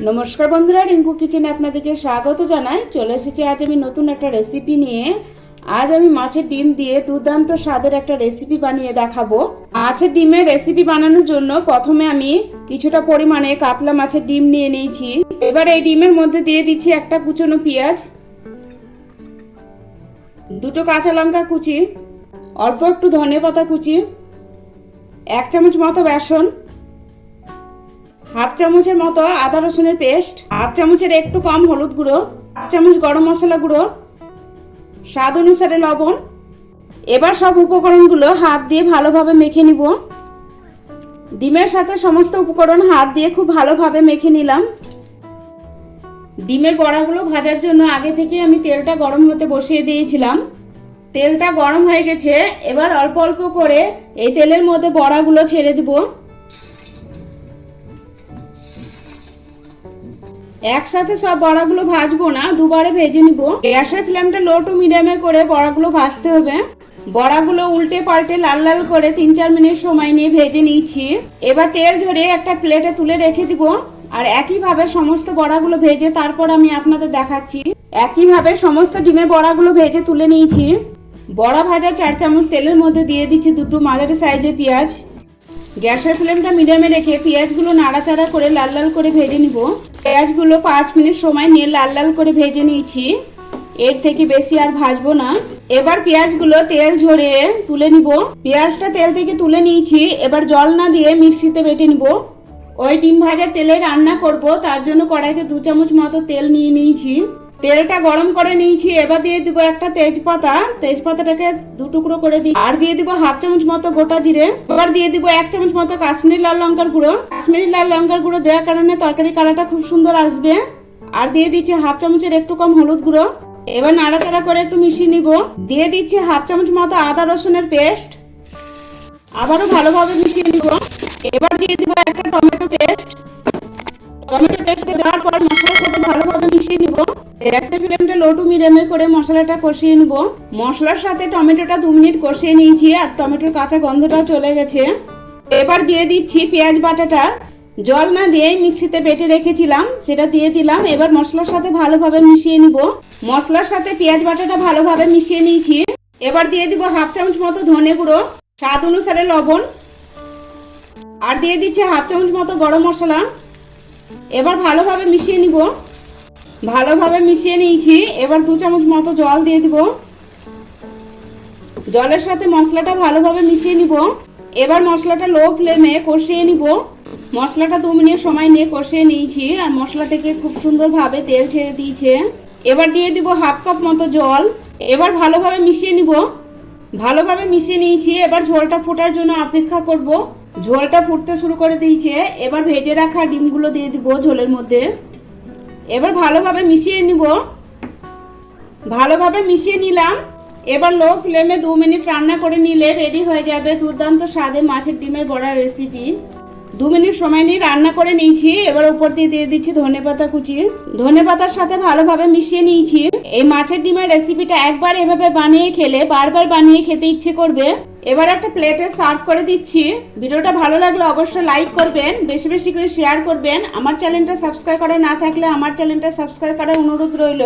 নমস্কার বন্ধুরা, রিঙ্কু কিচেনে আপনাদেরকে স্বাগত জানাই। চলে এসেছি আজ আমি নতুন একটা রেসিপি নিয়ে। আজ আমি মাছের ডিম দিয়ে দুর্দান্ত স্বাদের একটা রেসিপি বানিয়ে দেখাবো। মাছের ডিমের রেসিপি বানানোর জন্য প্রথমে আমি কিছুটা পরিমাণে কাতলা মাছের ডিম নিয়ে নিয়েছি। এবার এই ডিমের মধ্যে দিয়ে দিচ্ছি একটা কুচনো পেঁয়াজ, দুটো কাঁচা লঙ্কা কুচি, অল্প একটু ধনেপাতা কুচি, 1 চামচ মতো বেসন, হাফ চামচের মতো আদা রসুনের পেস্ট, হাফ চামচের একটু কম হলুদ গুঁড়ো, 1 চামচ গরম মশলা গুঁড়ো, স্বাদ অনুসারে লবণ। এবার সব উপকরণগুলো হাত দিয়ে ভালোভাবে মেখে নিব। ডিমের সাথে সমস্ত উপকরণ হাত দিয়ে খুব ভালোভাবে মেখে নিলাম। ডিমের বড়াগুলো ভাজার জন্য আগে থেকে আমি তেলটা গরম হতে বসিয়ে দিয়েছিলাম। তেলটা গরম হয়ে গেছে। এবার অল্প অল্প করে এই তেলের মধ্যে বড়াগুলো ছেড়ে দিব। একসাথে সব বড়াগুলো ভাজবো না, দুবারে ভেজে নিব। গ্যাসের ফ্লেমটা লো টু মিডিয়ামে করে বড়াগুলো ভাজতে হবে। বড়াগুলো উল্টে পাল্টে লাল লাল করে 3-4 মিনিট সময় নিয়ে ভেজে নিয়েছি। এবার তেল ঝরিয়ে একটা প্লেটে তুলে রেখে দিব। আর একইভাবে সমস্ত বড়াগুলো ভেজে তারপর আমি আপনাদের দেখাচ্ছি। একইভাবে সমস্ত ডিমের বড়াগুলো ভেজে তুলে নিয়েছি। বড়া ভাজা 4 চামচ তেলের মধ্যে দিয়ে দিচ্ছি দুটো মাঝারি সাইজের পেঁয়াজ। গ্যাসের ফ্লেমটা মিডিয়ামে রেখে পেঁয়াজগুলো নাড়াচাড়া করে লাল লাল করে ভেজে নিব। পেঁয়াজগুলো 5 মিনিট সময় নিয়ে লাল লাল করে ভেজে নিয়েছি। এর থেকে বেশি আর ভাজবো না। এবার পেঁয়াজগুলো তেল ঝরিয়ে তুলে নিব। পেঁয়াজটা তেল থেকে তুলে নিয়েছি। এবার জল না দিয়ে মিক্সিতে বেটে নিব। ওই ডিম ভাজার তেলে রান্না করব, তার জন্য কড়াইতে 2 চামচ মতো তেল নিয়ে নিয়েছি। তেলটা গরম করে নিয়েছি। এবার দিয়ে দিব একটা তেজপাতা। তেজপাতাটাকে 2 টুকরো করে দিই। আর দিয়ে দিব হাফ চামচ মতো গোটা জিরে। এবার দিয়ে দিব 1 চামচ মতো কাশ্মীরি লাল লঙ্কার গুঁড়ো। কাশ্মীরি লাল লঙ্কার গুঁড়ো দেওয়ার কারণে তরকারি কালারটা খুব সুন্দর আসবে। আর দিয়ে দিচ্ছি হাফ চামচের একটু কম হলুদ গুঁড়ো। এবার নাড়াচাড়া করে একটু মিশিয়ে নিব। দিয়ে দিচ্ছি হাফ চামচ মতো আদা রসুনের পেস্ট। আবারও ভালোভাবে মিশিয়ে নিব। এবার দিয়ে দিব একটা টমেটো পেস্ট। টমেটো পেস্ট দেওয়ার পর মশলার সাথে ভালোভাবে মিশিয়ে নিব। গ্যাসের ফ্লেমটা লো টু মিডিয়ামে করে মশলাটা কষিয়ে নিব। মশলার সাথে টমেটোটা 2 মিনিট কষিয়ে নিয়েছি আর টমেটোর কাঁচা গন্ধটাও চলে গেছে। এবার দিয়ে দিচ্ছি পেঁয়াজ বাটাটা। জল না দিয়ে মিক্সিতে বেটে রেখেছিলাম, সেটা দিয়ে দিলাম। এবার মশলার সাথে ভালোভাবে মিশিয়ে নিব। মশলার সাথে পেঁয়াজ বাটাটা ভালোভাবে মিশিয়ে নিয়েছি। এবার দিয়ে দিব হাফ চামচ মতো ধনে গুঁড়ো, স্বাদ অনুসারে লবণ, আর দিয়ে দিচ্ছি হাফ চামচ মতো গরম মশলা। এবার ভালোভাবে মিশিয়ে নিব। ভালোভাবে মিশিয়ে নিয়েছি। এবার 2 চামচ মতো জল দিয়ে দিব। জলের সাথে মশলাটা ভালোভাবে মিশিয়ে নিব। এবার মশলাটা লো ফ্লেমে কষিয়ে নিব। মশলাটা 2 মিনিট সময় নিয়ে কষিয়ে নিয়েছি আর মশলা থেকে খুব সুন্দরভাবে তেল ছেড়ে দিয়েছে। এবার দিয়ে দিব হাফ কাপ মতো জল। এবার ভালোভাবে মিশিয়ে নিব। ভালোভাবে মিশিয়ে নিয়েছি। এবার ঝোলটা ফোটার জন্য অপেক্ষা করব। ঝোলটা ফুটতে শুরু করে দিয়েছে। এবার ভেজে রাখা ডিমগুলো দিয়ে দিব ঝোলের মধ্যে। এবার ভালোভাবে মিশিয়ে নিব। ভালোভাবে মিশিয়ে নিলাম। এবার লো ফ্লেমে 2 মিনিট রান্না করে নিলে রেডি হয়ে যাবে দুর্দান্ত স্বাদে মাছের ডিমের বড়া রেসিপি। 2 মিনিট সময় নিয়ে রান্না করে নিয়েছি। এবার উপর দিয়ে দিচ্ছি ধনেপাতা কুচি। ধনেপাতার সাথে ভালোভাবে মিশিয়ে নিয়েছি। এই মাছের ডিমের রেসিপিটা একবার এভাবে বানিয়ে খেলে বারবার বানিয়ে খেতে ইচ্ছে করবে। এবার একটা প্লেটে সার্ভ করে দিচ্ছি। ভিডিওটা ভালো লাগলে অবশ্যই লাইক করবেন, বেশি বেশি করে শেয়ার করবেন। আমার চ্যানেলটা সাবস্ক্রাইব করা না থাকলে আমার চ্যানেলটা সাবস্ক্রাইব করার অনুরোধ রইল।